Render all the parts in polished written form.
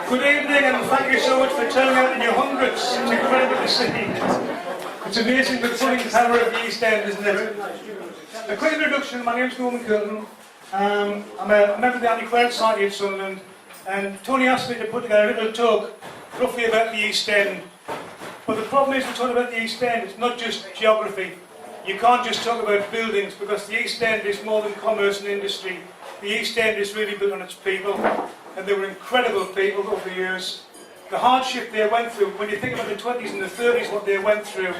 Good evening and thank you so much for turning out in your hundreds. It's incredible to see. It's amazing the pulling power of the East End, isn't it? A quick introduction, my name's Norman Curtin. I'm a member of the Antiquarians Society of Sunderland, and Tony asked me to put together a little talk roughly about the East End. But the problem is, we're talking about the East End, it's not just geography. You can't just talk about buildings, because the East End is more than commerce and industry. The East End is really built on its people, and they were incredible people over the years. The hardship they went through, when you think about the 20s and the 30s, what they went through,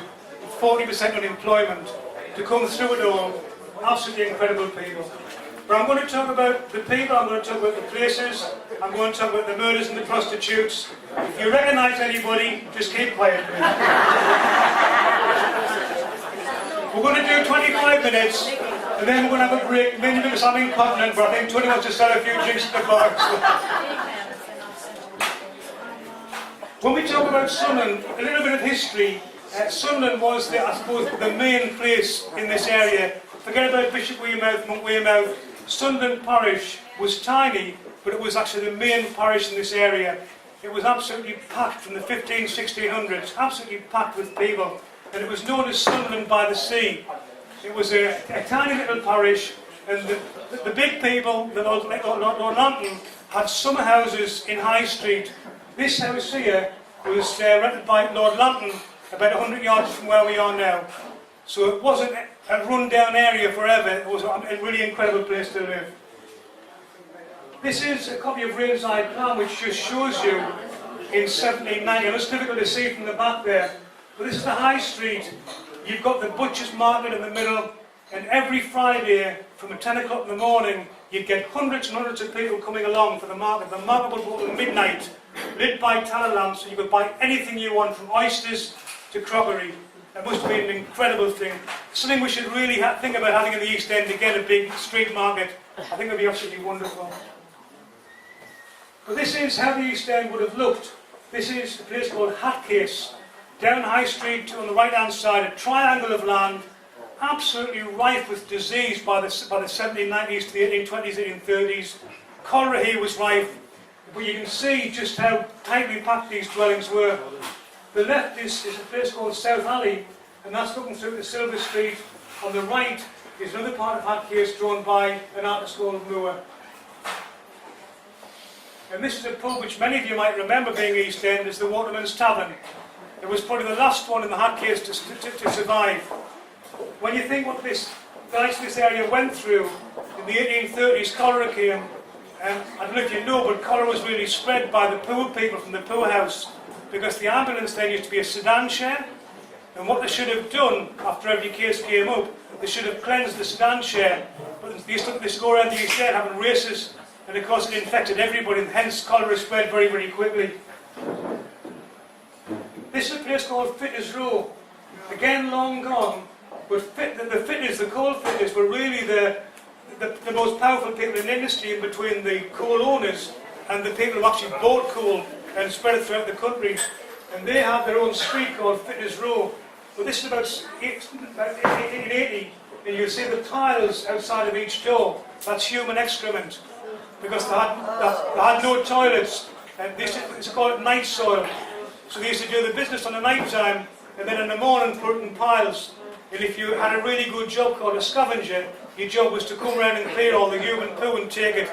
40% unemployment, to come through it all, absolutely incredible people. But I'm going to talk about the people, I'm going to talk about the places, I'm going to talk about the murders and the prostitutes. If you recognise anybody, just keep quiet. We're going to do 25 minutes, and then we're going to have a break, mainly because I'm incontinent, but I think Tony wants to sell a few drinks at the bar. When we talk about Sunderland, a little bit of history. Sunderland was, I suppose, the main place in this area. Forget about Bishop Weymouth, Monk Weymouth. Sunderland parish was tiny, but it was actually the main parish in this area. It was absolutely packed from the 1600s, absolutely packed with people. And it was known as Sunderland by the Sea. It was a tiny little parish, and the big people, the Lord Lantern, had summer houses in High Street. This house here was rented by Lord Lantern about 100 yards from where we are now. So it wasn't a run-down area forever, it was a really incredible place to live. This is a copy of Rainside Plan, which just shows you in 1790. It's difficult to see from the back there, but this is the High Street. You've got the Butcher's Market in the middle, and every Friday from 10 o'clock in the morning, you'd get hundreds and hundreds of people coming along for the market. The market would go till midnight, lit by tallow lamps, and you could buy anything you want, from oysters to crockery. That must have been an incredible thing. Something we should really think about having in the East End, again, a big street market. I think it would be absolutely wonderful. But this is how the East End would have looked. This is a place called Hatcase. Down High Street, on the right-hand side, a triangle of land, absolutely rife with disease by the 1790s to the 1820s, 1830s. Cholera here was rife, but you can see just how tightly packed these dwellings were. The left is a place called South Alley, and that's looking through to Silver Street. On the right is another part of Hatcase drawn by an artist called Moore. And this is a pub which many of you might remember being East End, is the Waterman's Tavern. It was probably the last one in the Hatcase to survive. When you think what this guys in this area went through, in the 1830s cholera came, and I don't know if you know, but cholera was really spread by the poor people from the poor house, because the ambulance then used to be a sedan chair, and what they should have done after every case came up, they should have cleansed the sedan chair, but they used to go around the East End having races, and of course it infected everybody, and hence cholera spread very, very quickly. This is a place called Fitters Row, again long gone, but the fitters, the coal fitters, were really the most powerful people in the industry, in between the coal owners and the people who actually bought coal and spread it throughout the country. And they have their own street called Fitters Row. But this is about 1880, and you'll see the tiles outside of each door. That's human excrement, because they had no toilets, and it's called night soil. So they used to do the business on the night time, and then in the morning put it in piles. And if you had a really good job called a scavenger, your job was to come around and clear all the human poo and take it.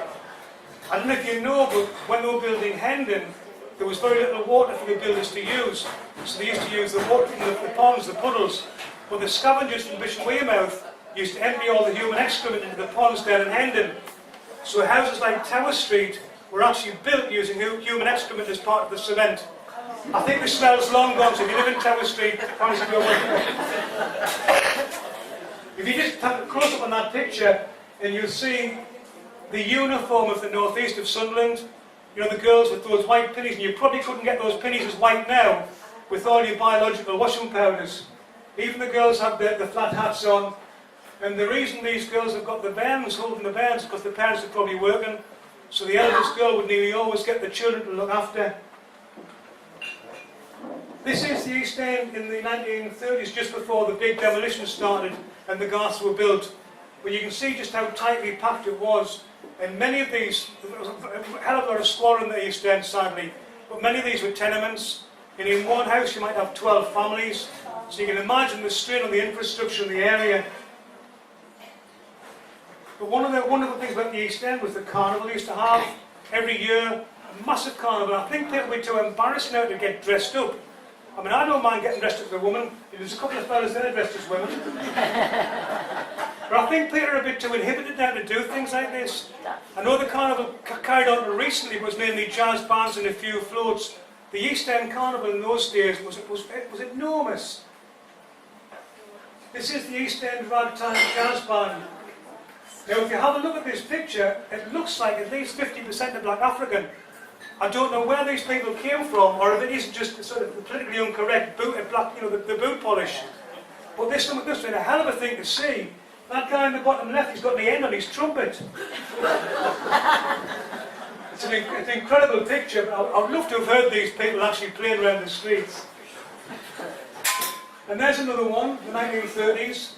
I don't know if you know, but when they were building Hendon, there was very little water for the builders to use. So they used to use the water from the ponds, the puddles. But the scavengers from Bishop Weymouth used to empty all the human excrement into the ponds there in Hendon. So houses like Tower Street were actually built using human excrement as part of the cement. I think the smell's long gone, so if you live in Tower Street, honestly go away. If you just have a close-up on that picture, and you'll see the uniform of the northeast of Sunderland. You know, the girls with those white pinnies, and you probably couldn't get those pinnies as white now with all your biological washing powders. Even the girls have the flat hats on, and the reason these girls have got the bairns, holding the bairns, is because the parents are probably working, so the eldest girl would nearly always get the children to look after. This is the East End in the 1930s, just before the big demolition started and the garths were built. But you can see just how tightly packed it was. And many of these, there was a hell of a lot of squalor in the East End, sadly. but many of these were tenements. And in one house you might have 12 families. So you can imagine the strain on the infrastructure in the area. But one of the wonderful things about the East End was the carnival they used to have every year. A massive carnival. I think people were too embarrassed now to get dressed up. I mean, I don't mind getting dressed up as a woman. There's a couple of fellas there dressed as women. But I think people are a bit too inhibited now to do things like this. I know the carnival carried on recently was mainly jazz bands and a few floats. The East End Carnival in those days was enormous. This is the East End Ragtime Jazz Band. Now, if you have a look at this picture, it looks like at least 50% are black African. I don't know where these people came from, or if it isn't just sort of the politically incorrect boot, black, the boot polish. But this has been a hell of a thing to see. That guy in the bottom left, he's got the end on his trumpet. It's an incredible picture, but I would love to have heard these people actually playing around the streets. And there's another one, the 1930s.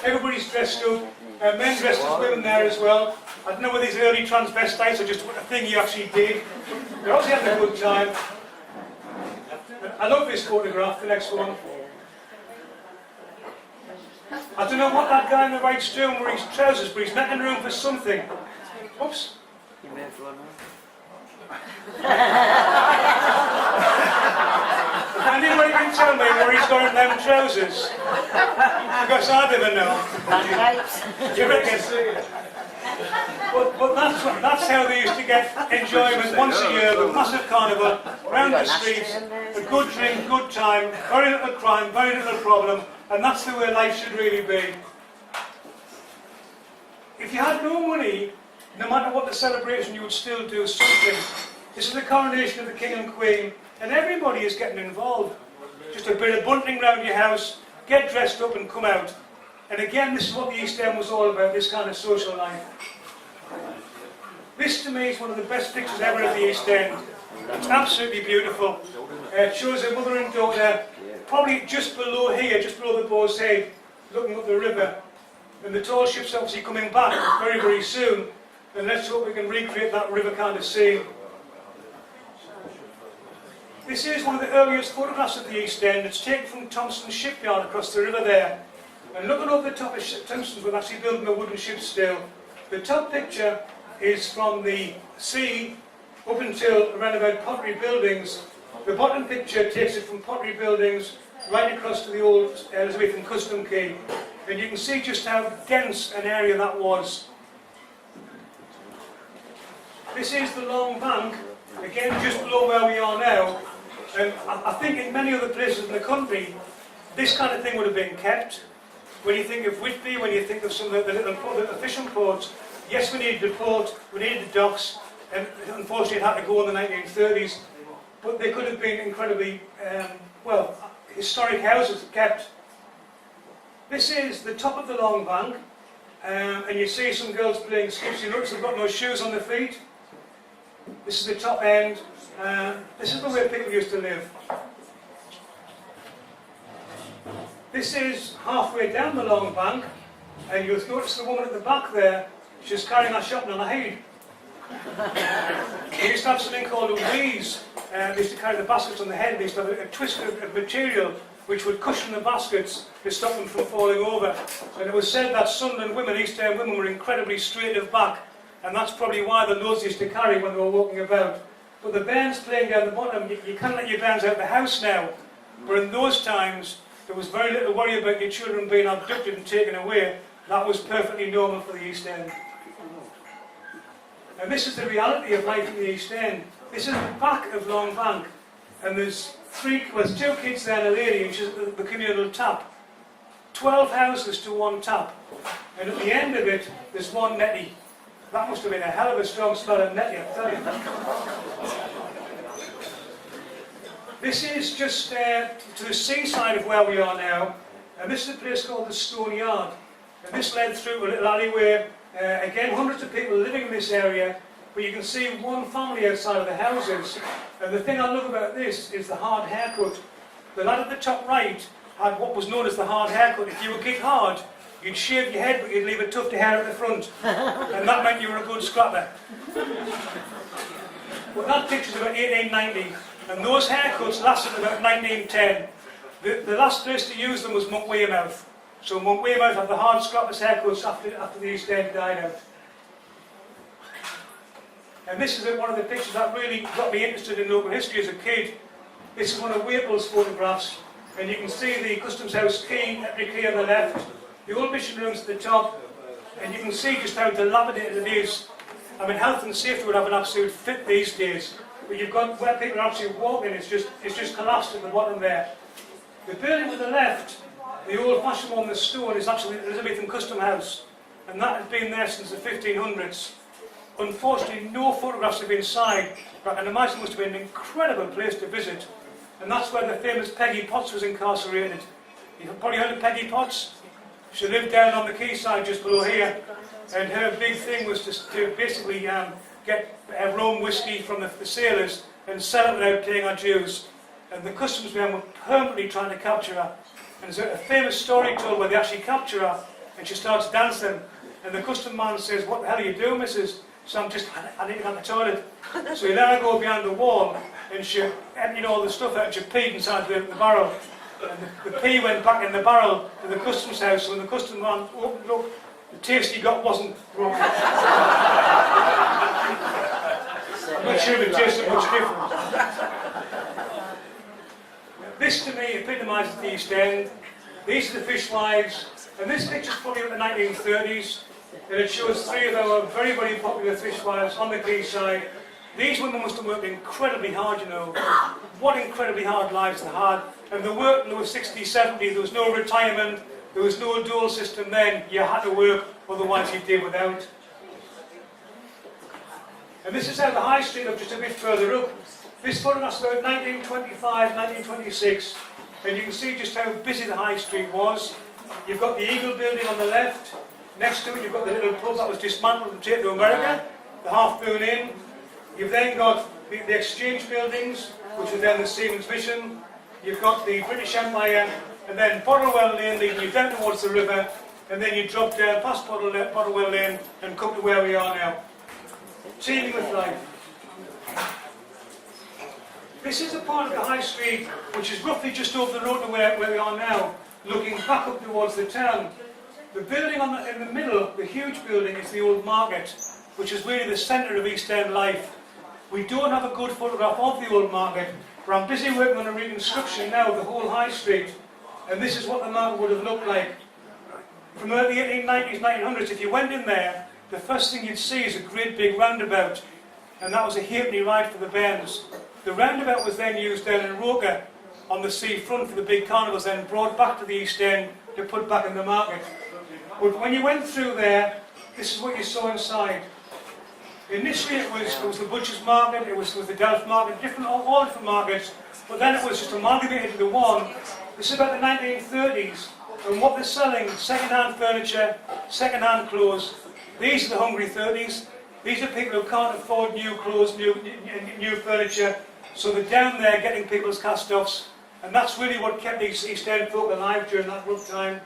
Everybody's dressed up, men dressed as women there as well. I don't know whether these early transvestites or just a thing you actually did. They're obviously having a good time. I love this photograph, the next one. I don't know what that guy in the right's doing with his trousers, but he's making room for something. Oops. Anybody can tell me where he's got in them trousers? Because I never know. You reckon? But that's how they used to get enjoyment once a year, the massive carnival, round the streets, a good drink, good time, very little crime, very little problem, and that's the way life should really be. If you had no money, no matter what the celebration, you would still do something. This is the coronation of the King and Queen, and everybody is getting involved. Just a bit of bunting round your house, get dressed up and come out. And again, this is what the East End was all about, this kind of social life. This to me is one of the best pictures ever of the East End. It's absolutely beautiful. It shows a mother and daughter, probably just below here, just below the Boars Head, looking up the river. And the tall ship's obviously coming back very, very soon. And let's hope we can recreate that river kind of scene. This is one of the earliest photographs of the East End. It's taken from Thompson's shipyard across the river there. And looking over the top of Thompson's, we're actually building a wooden ship still. The top picture is from the sea up until around about Pottery Buildings. The bottom picture takes it from Pottery Buildings right across to the old Elizabethan Custom Quay. And you can see just how dense an area that was. This is the Long Bank, again just below where we are now. And I think in many other places in the country, this kind of thing would have been kept. When you think of Whitby, when you think of some of the little fishing ports, yes, we needed the port, we needed the docks, and unfortunately it had to go in the 1930s, but they could have been incredibly, historic houses kept. This is the top of the Long Bank, and you see some girls playing skips. You notice they've got no shoes on their feet. This is the top end. This is the way people used to live. This is halfway down the Long Bank, and you'll notice the woman at the back there, she's carrying her shopping on her head. They used to have something called a wheeze. They used to carry the baskets on the head. They used to have a twist of material which would cushion the baskets to stop them from falling over. And it was said that Sunderland women, East End women, were incredibly straight of back, and that's probably why the loads used to carry when they were walking about. But the bands playing down the bottom, you can't let your bands out of the house now. But in those times, there was very little worry about your children being abducted and taken away. That was perfectly normal for the East End. And this is the reality of life in the East End. This is the back of Long Bank. And there's two kids there and a lady, which is the communal tap. 12 houses to one tap. And at the end of it, there's one netty. That must have been a hell of a strong smell of netty, I tell you. This is just to the seaside of where we are now. And this is a place called the Stone Yard. And this led through a little alleyway. Again, hundreds of people living in this area. But you can see one family outside of the houses. And the thing I love about this is the hard haircut. The lad at the top right had what was known as the hard haircut. If you were kicked hard, you'd shave your head, but you'd leave a tuft of hair at the front. And that meant you were a good scrapper. But that picture's about 1890, and those haircuts lasted about 1910. The last place to use them was Monk Weymouth. So Monk Weymouth had the hard scrappers haircuts after the East End died out. And this is one of the pictures that really got me interested in local history as a kid. This is one of Wapel's photographs, and you can see the Customs House key, every key on the left, the old mission rooms at the top, and you can see just how dilapidated it is. I mean, health and safety would have an absolute fit these days, but you've got where people are actually walking, it's just collapsed at the bottom there. The building to the left, the old-fashioned one with stone, is actually the Elizabethan Custom House, and that has been there since the 1500s. Unfortunately, no photographs have been inside, but I can imagine it must have been an incredible place to visit. And that's where the famous Peggy Potts was incarcerated. You've probably heard of Peggy Potts? She lived down on the quayside just below here, and her big thing was to basically get rum whiskey from the sailors and sell it without paying her dues. And the customs men were permanently trying to capture her. And there's a famous story told where they actually capture her, and she starts dancing, and the custom man says, "What the hell are you doing, missus?" So I need to go to the toilet. So he let her go behind the wall, and she emptied all the stuff out, and she peed inside the barrel. And the pee went back in the barrel to the customs house, so when the customs man opened it up, the taste he got wasn't wrong. I'm not sure if it tasted much different. This to me epitomises the East End. These are the fishwives, and this picture's probably of the 1930s. And it shows three of our very, very popular fishwives on the quayside. These women must have worked incredibly hard, you know. What incredibly hard lives they had. And they worked in the 60s, 70s, there was no retirement, there was no dual system then. You had to work, otherwise you did without. And this is how the High Street looked just a bit further up. This photograph's about 1925, 1926. And you can see just how busy the High Street was. You've got the Eagle building on the left. Next to it, you've got the little pub that was dismantled and taken to America, the Half Moon Inn. You've then got the Exchange buildings, which was then the Seamen's Mission. You've got the British Empire, and then Bottlewell Lane leading you down towards the river, and then you drop down past Bottlewell Lane and come to where we are now. Teeming with life. This is a part of the High Street, which is roughly just over the road to where we are now, looking back up towards the town. The building in the middle, the huge building, is the Old Market, which is really the centre of East End life. We don't have a good photograph of the Old Market, but I'm busy working on a reconstruction now of the whole High Street, and this is what the market would have looked like. From the 1890s, 1900s, if you went in there, the first thing you'd see is a great big roundabout, and that was a halfpenny ride for the bairns. The roundabout was then used down in Roker on the sea front for the big carnivals, then brought back to the East End to put back in the market. But when you went through there, this is what you saw inside. Initially it was the butcher's market, it was the Delft market, all different markets, but then it was just amalgamated into one. This is about the 1930s, and what they're selling, second-hand furniture, second-hand clothes. These are the hungry 30s. These are people who can't afford new clothes, new furniture, so they're down there getting people's cast-offs, and that's really what kept these East End folk alive during that rough time.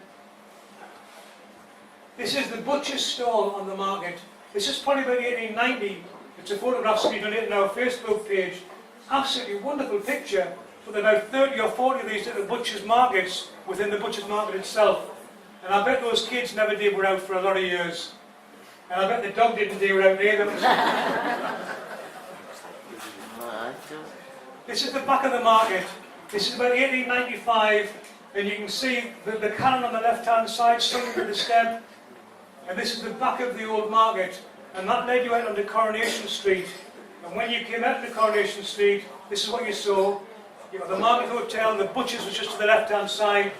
This is the butcher's stall on the market. This is probably about 1890. It's a photograph we've done it on our Facebook page. Absolutely wonderful picture, with about 30 or 40 of these little butcher's markets within the butcher's market itself. And I bet those kids never did out for a lot of years. And I bet the dog didn't do out either. This is the back of the market. This is about 1895, and you can see the cannon on the left-hand side sunk to the step. And this is the back of the Old Market, and that led you out onto Coronation Street. And when you came out to Coronation Street, this is what you saw. You got the Market Hotel, the butcher's was just to the left-hand side.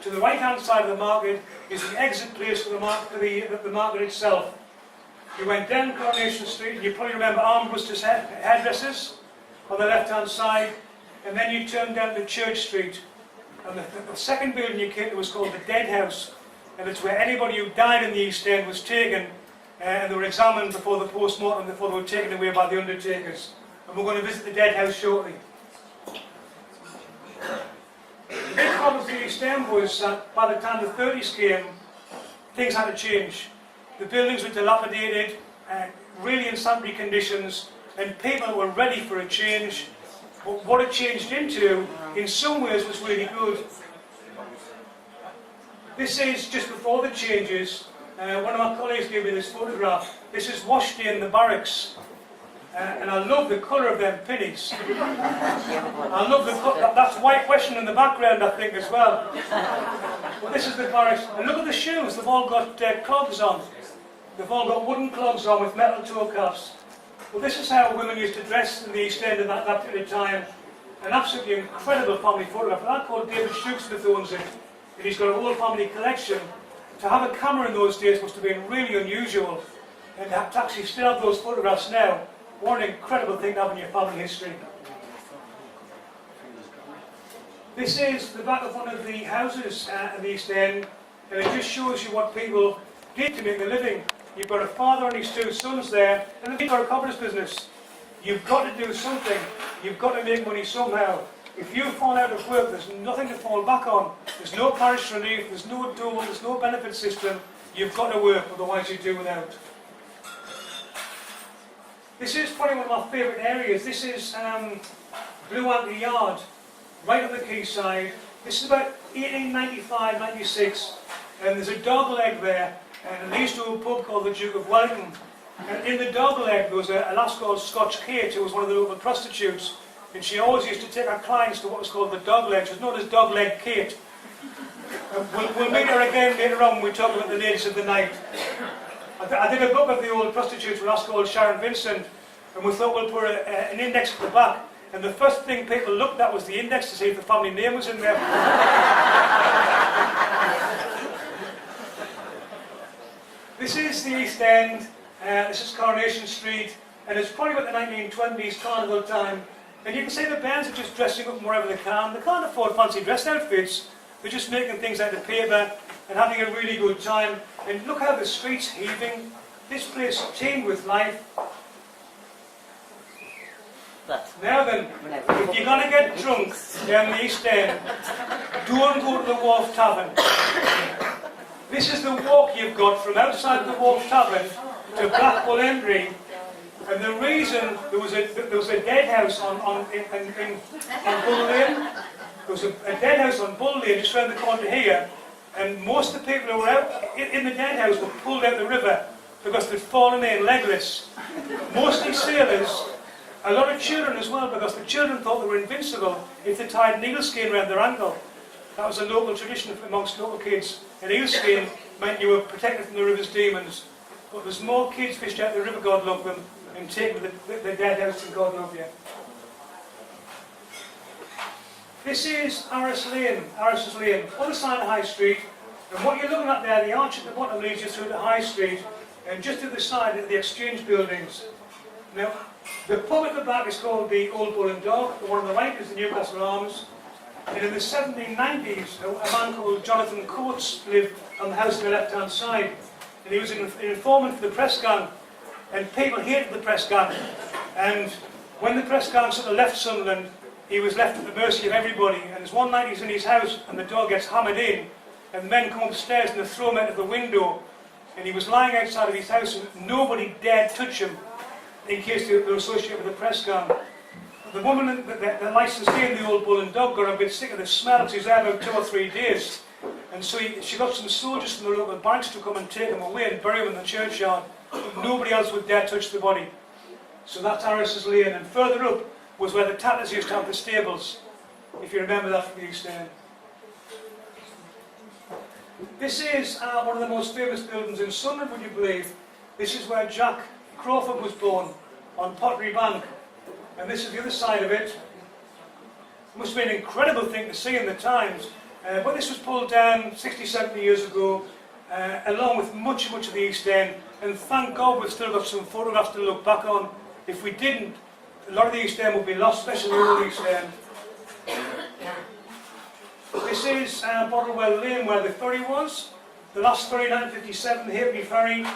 To the right-hand side of the market is the exit place for the market itself. You went down Coronation Street, and you probably remember Armbrusters hairdressers on the left-hand side, and then you turned down to Church Street. And the second building you came to was called the Dead House. And it's where anybody who died in the East End was taken, and they were examined before the post-mortem, before they were taken away by the undertakers. And we're going to visit the Dead House shortly. The big problem with the East End was that by the time the 30s came, things had to change. The buildings were dilapidated, really in sanitary conditions, and people were ready for a change. But what it changed into, in some ways, was really good. This is just before the changes. One of my colleagues gave me this photograph. This is wash day in the barracks. And I love the colour of them pennies. I love the colour. That's white question in the background, I think, as well. Well, this is the barracks. And look at the shoes. They've all got clogs on. They've all got wooden clogs on with metal toe caps. Well, this is how women used to dress in the East End at that period of time. An absolutely incredible family photograph. A lad called David Smith owns it. And he's got a whole family collection. To have a camera in those days must have been really unusual. And to actually still have those photographs now, what an incredible thing to have in your family history. This is the back of one of the houses in the East End, and it just shows you what people did to make a living. You've got a father and his two sons there, and they've got a cobblers business. You've got to do something. You've got to make money somehow. If you fall out of work, there's nothing to fall back on. There's no parish relief, there's no dole, there's no benefit system. You've got to work, otherwise you do without. This is probably one of my favourite areas. This is One.The Yard, right on the quayside. This is about 1895, 96, and there's a dog leg there, and they used to have a pub called the Duke of Wellington. And in the dog leg there was a lass called Scotch Kate, who was one of the local prostitutes, and she always used to take her clients to what was called the dog leg. She was known as Dog Leg Kate. We'll meet her again later on when we talk about the ladies of the night. I did a book of the old prostitutes with a lass called Sharon Vincent, and we thought we'll put an index at the back. And the first thing people looked at was the index to see if the family name was in there. This is the East End. This is Coronation Street, and it's probably about the 1920s carnival time. And you can see the bands are just dressing up wherever they can. They can't afford fancy dress outfits. They're just making things out of paper and having a really good time. And look how the street's heaving. This place teemed with life. Now then, if you're going to get drunk down the East End, don't go to the Wharf Tavern. This is the walk you've got from outside the Wharf Tavern to Blackpool Entry. And the reason there was a dead house on Bull Lane. There was a dead house on Bull Lane just round the corner here, and most of the people who were out in the dead house were pulled out the river because they'd fallen in legless. Mostly sailors, a lot of children as well, because the children thought they were invincible if they tied an eel skin around their ankle. That was a local tradition amongst local kids. An eel skin meant you were protected from the river's demons. But there's more kids fished out the river, God love them, and taken to the dead house and God love you. This is Arras Lane, other side of High Street, and what you're looking at there, the arch at the bottom leads you through to High Street, and just to the side are the exchange buildings. Now, the pub at the back is called the Old Bull and Dog, the one on the right is the Newcastle Arms, and in the 1790s, a man called Jonathan Coates lived on the house on the left-hand side, and he was an informant for the press gang, and people hated the press gang, and when the press gang sort of left Sunderland, he was left at the mercy of everybody. And there's one night he's in his house and the dog gets hammered in, and the men come upstairs and they throw him out of the window, and he was lying outside of his house and nobody dared touch him in case they were associated with the press gang. The woman that licensed in the Old Bull and Dog got a bit sick of the smell, because he was there about 2 or 3 days, and so she got some soldiers from the local barracks to come and take him away and bury him in the churchyard. Nobody else would dare touch the body. So that's Arras Lane, and further up was where the Tatters used to have the stables, if you remember that from the East End. This is one of the most famous buildings in Sunderland, would you believe? This is where Jack Crawford was born, on Pottery Bank, and this is the other side of it. It must have been an incredible thing to see in the times, but this was pulled down 60, 70 years ago, along with much of the East End, and thank God we've still got some photographs to look back on. If we didn't, a lot of the East End would be lost, especially the old East End. This is Bottlewell Lane, where the ferry was. The last ferry, 1957, the Halfpenny Ferry.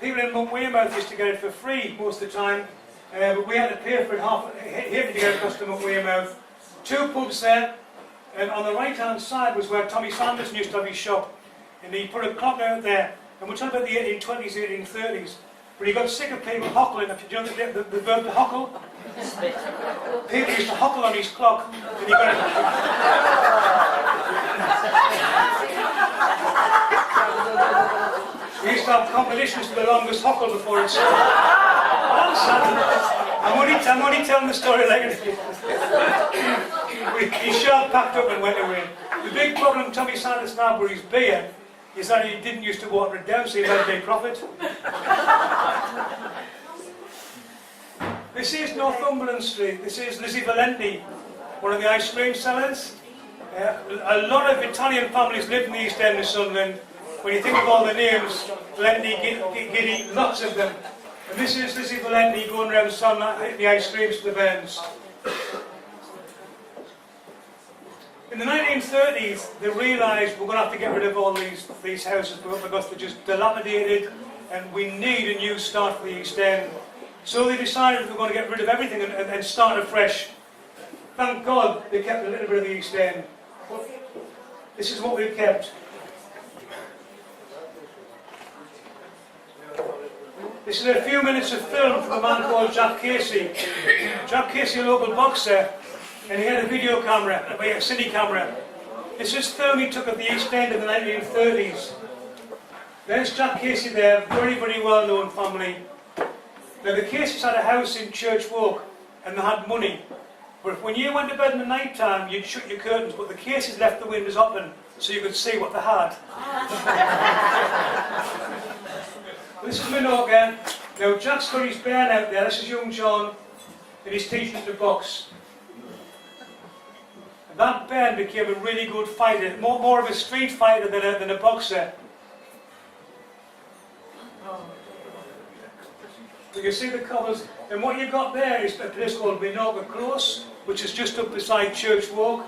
People in Weymouth used to get it for free most of the time, but we had to pay for it Halfpenny to get across to Weymouth. 2 pubs there, and on the right-hand side was where Tommy Sanderson used to have his shop, and he put a clock out there, and we're talking about the 1820s, 1830s. But he got sick of people hockling. Do you know the verb to hockle? People used to hockle on his clock. And he got We used to have competitions for the longest hockle before it started. I'm only telling the story like it is. He sharp packed up and went away. The big problem Tommy Sanders had with his beer is that he didn't used to water it down, so he had a big profit. This is Northumberland Street. This is Lizzie Valenti, one of the ice cream sellers. A lot of Italian families live in the East End of Sunderland. When you think of all the names, Valenti, Giddy, lots of them. And this is Lizzie Valenti going around selling the ice creams to the bands. In the 1930s, they realised we're going to have to get rid of all these houses because they're just dilapidated and we need a new start for the East End. So they decided we're going to get rid of everything and start afresh. Thank God they kept a little bit of the East End. But this is what we've kept. This is a few minutes of film from a man called Jack Casey. Jack Casey, a local boxer, and he had a video camera, a cine camera. This is film he took at the East End in the 1930s. There's Jack Casey there, very, very well-known family. Now the Caseys had a house in Church Walk, and they had money. But when you went to bed in the night time, you'd shut your curtains, but the Caseys left the windows open so you could see what they had. This is Minorca. Now Jack's got his band out there, this is young John, and he's teaching him to box. And that band became a really good fighter, more of a street fighter than a boxer. So you see the covers, and what you've got there is a place called Minorca Close, which is just up beside Church Walk,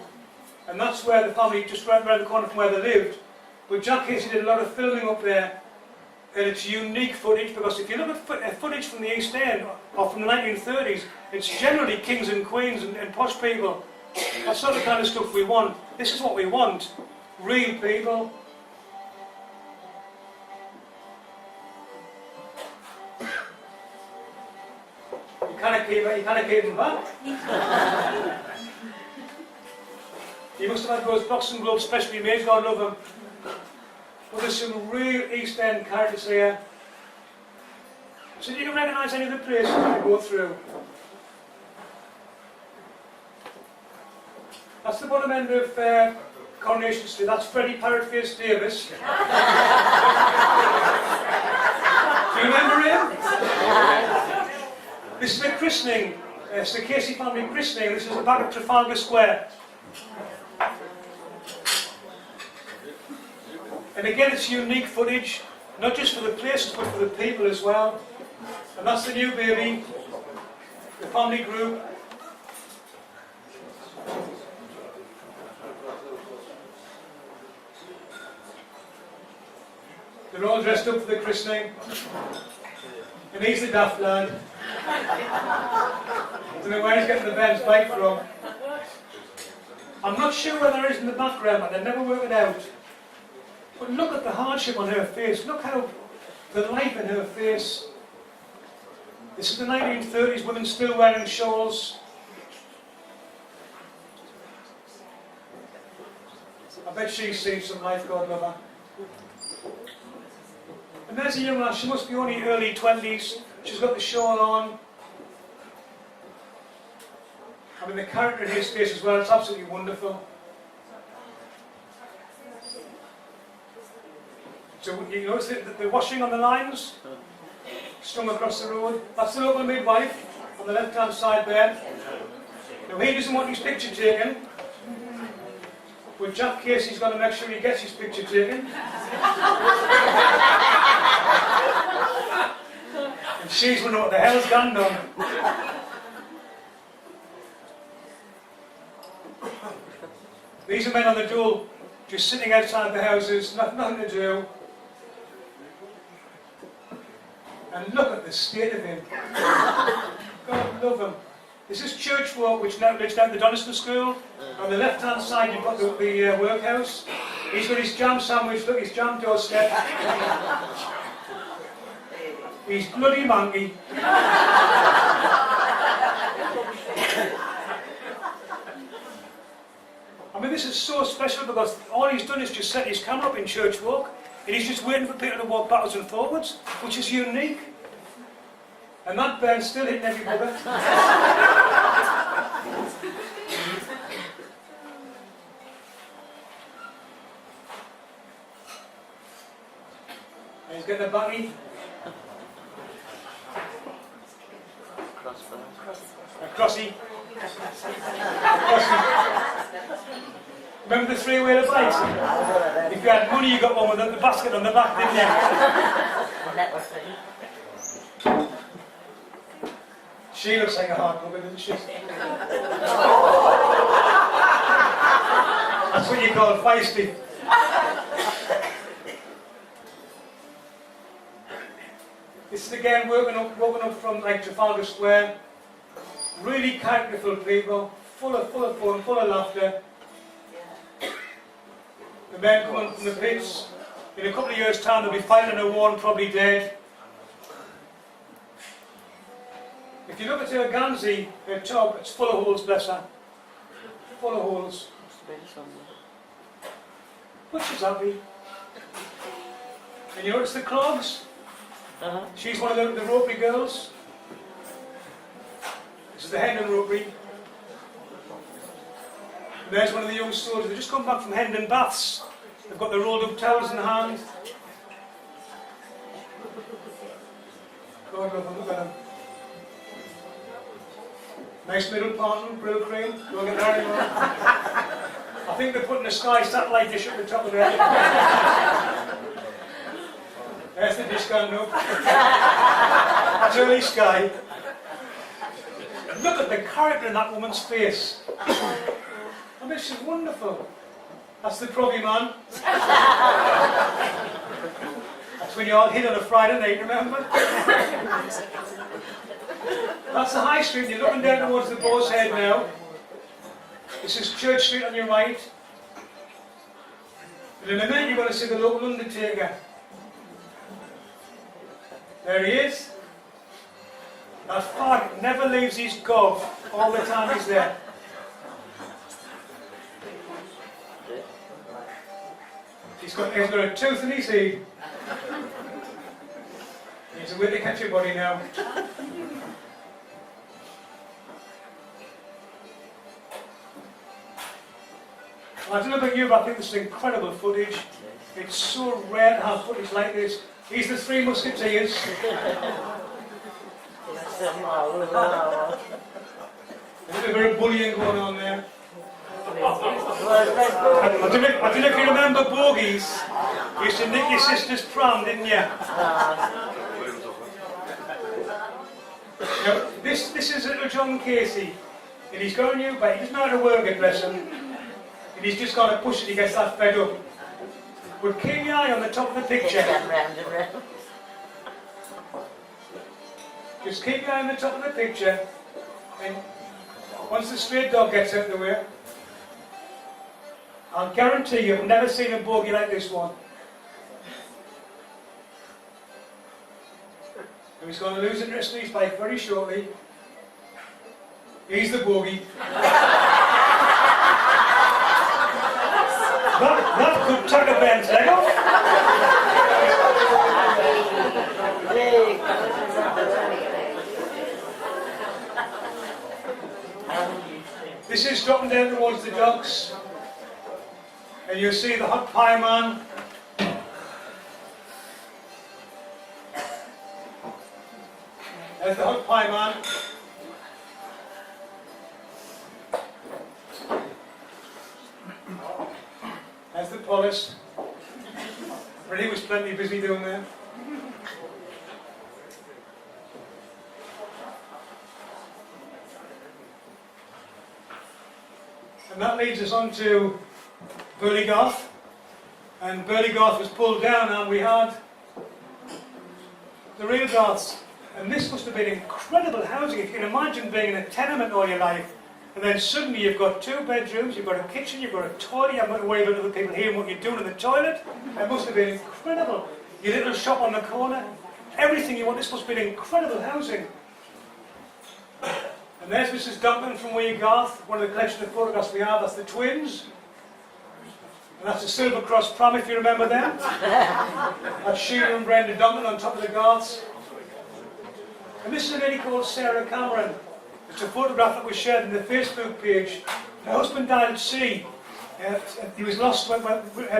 and that's where the family, just right around the corner from where they lived. But Jack Casey did a lot of filming up there. And it's unique footage because if you look at footage from the East End or from the 1930s, it's generally kings and queens and posh people. That's not the kind of stuff we want. This is what we want. Real people. You can't keep them back. You must have had those boxing gloves specially made, God love them. Well, there's some real East End characters here. So do you recognise any of the places I go through? That's the bottom end of Coronation Street. That's Freddie Parrotface Davis. Do you remember him? This is a christening. It's the Casey family christening. This is the back of Trafalgar Square. And again, it's unique footage, not just for the places, but for the people as well. And that's the new baby, the family group. They're all dressed up for the christening. And he's the daft lad. I don't know where he's getting the Ben's bike from. I'm not sure where there is in the background, and I never work it out. But look at the hardship on her face. Look how the life in her face. This is the 1930s, women still wearing shawls. I bet she's seen some life, God love her. And there's a young lass, she must be only early 20s. She's got the shawl on. I mean, the character in his face as well, it's absolutely wonderful. So you notice the washing on the lines, strung across the road. That's the local midwife on the left-hand side there. Now he doesn't want his picture taken, but Jack Casey's got to make sure he gets his picture taken. And she's wondering what the hell's gone on. These are men on the dole, just sitting outside the houses, nothing to do. And look at the state of him. God love him. This is Church Walk, which now leads down to Donniston School. On the left-hand side, you've got the workhouse. He's got his jam sandwich, look, his jam doorstep. He's bloody monkey. I mean, this is so special because all he's done is just set his camera up in Church Walk and he's just waiting for people to walk backwards and forwards, which is unique. And that burn's still hitting every bugger. And he's getting a baggie. A crossy. Remember the three-wheeler bikes? If you had money, you got one with the basket on the back, didn't you? She looks like a hard woman, doesn't she? That's what you call feisty. This is again walking up from like Trafalgar Square. Really characterful people, full of fun, full of laughter. The men coming from the pits. In a couple of years' time, they'll be fighting a war and probably dead. If you look at her Ganzi, her top, it's full of holes, bless her. Full of holes. But she's happy. And you notice the clogs? She's one of the Rotary girls. This is the Hendon Rotary. And there's one of the young soldiers. They've just come back from Hendon Baths. They've got their rolled up towels in the hand. God love them, look at them. Nice middle pattern, grill cream. Don't get there anymore. I think they're putting a Sky satellite dish at the top of their head. There's the discount note. That's early Sky. Look at the character in that woman's face. I mean, she's wonderful. That's the Proby man. That's when you all hit on a Friday night, remember? That's the High Street. You're looking down towards the Boars Head now. This is Church Street on your right. And in a minute you're going to see the local undertaker. There he is. That fag never leaves his gob all the time he's there. He's got a tooth in his head. He's a way to catch your body now. I don't know about you, but I think this is incredible footage. It's so rare to have footage like this. These are the Three Musketeers. There's a bit of bullying going on there. I don't know if you remember bogies. You used to nick your sister's pram, didn't you? Now, this is little John Casey. And he's got a new bike. He doesn't know how to work it, bless him. And he's just got to push it, he gets that fed up. But keep your eye on the top of the picture. Just keep your eye on the top of the picture. And once the straight dog gets out of the way, I'll guarantee you've never seen a bogie like this one. And he's going to lose interest in his bike very shortly. He's the bogie. That could tuck a Ben's leg off. This is dropping down towards the docks. And you'll see the hot pie man. There's the hot pie man. There's the polish. But he was plenty busy doing there. And that leads us on to Burleygarth. And Burleygarth was pulled down and we had the real Garths. And this must have been incredible housing. If you can imagine being in a tenement all your life, and then suddenly you've got 2 bedrooms, you've got a kitchen, you've got a toilet, you haven't got to worry about other people hearing what you're doing in the toilet. It must have been incredible. Your little shop on the corner, everything you want. This must be an incredible housing. And there's Mrs. Duncan from Wegarth, one of the collection of photographs we have. That's the twins. And that's the Silver Cross pram, if you remember them. That's Sheila and Brenda Duncan on top of the Garths. And this is a lady called Sarah Cameron. It's a photograph that was shared in the Facebook page. Her husband died at sea. He was lost when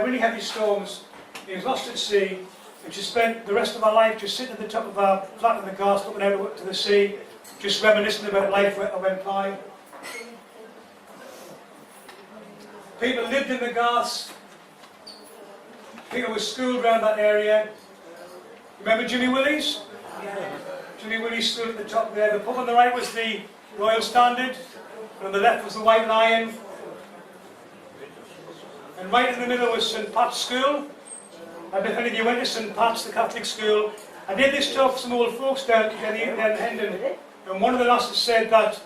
really heavy storms. He was lost at sea, and she spent the rest of her life just sitting at the top of her flat in the Garths, looking out to the sea, just reminiscing about life that went by. People lived in the Garths. People were schooled around that area. Remember Jimmy Willie's? Yeah. Jimmy Willie's stood at the top there. The pub on the right was the Royal Standard, and on the left was the White Lion. And right in the middle was St Pat's School. I don't know if any of you went to St Pat's, the Catholic school. I did this talk for some old folks down in Hendon, and one of the lasses said that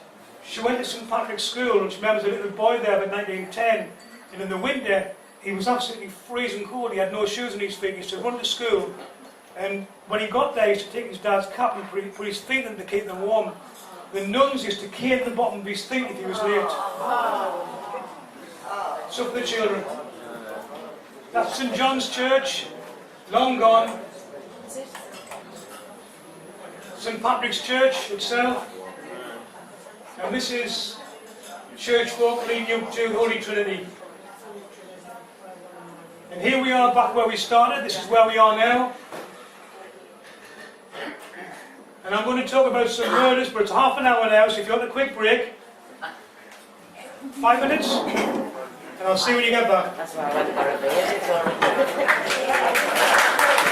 she went to St Patrick's School, and she remembers a little boy there about 1910, and in the winter he was absolutely freezing cold. He had no shoes on his feet. He used to run to school, and when he got there he used to take his dad's cap and put his feet in to keep them warm. The nuns used to cane the bottom of his feet if he was late. So for the children. That's St John's Church, long gone. St Patrick's Church itself. And this is church folk leading up to Holy Trinity. And here we are back where we started. This is where we are now. And I'm going to talk about some murders, but it's half an hour now, so if you want a quick break, 5 minutes, and I'll see when you get back. That's why I went for a beer.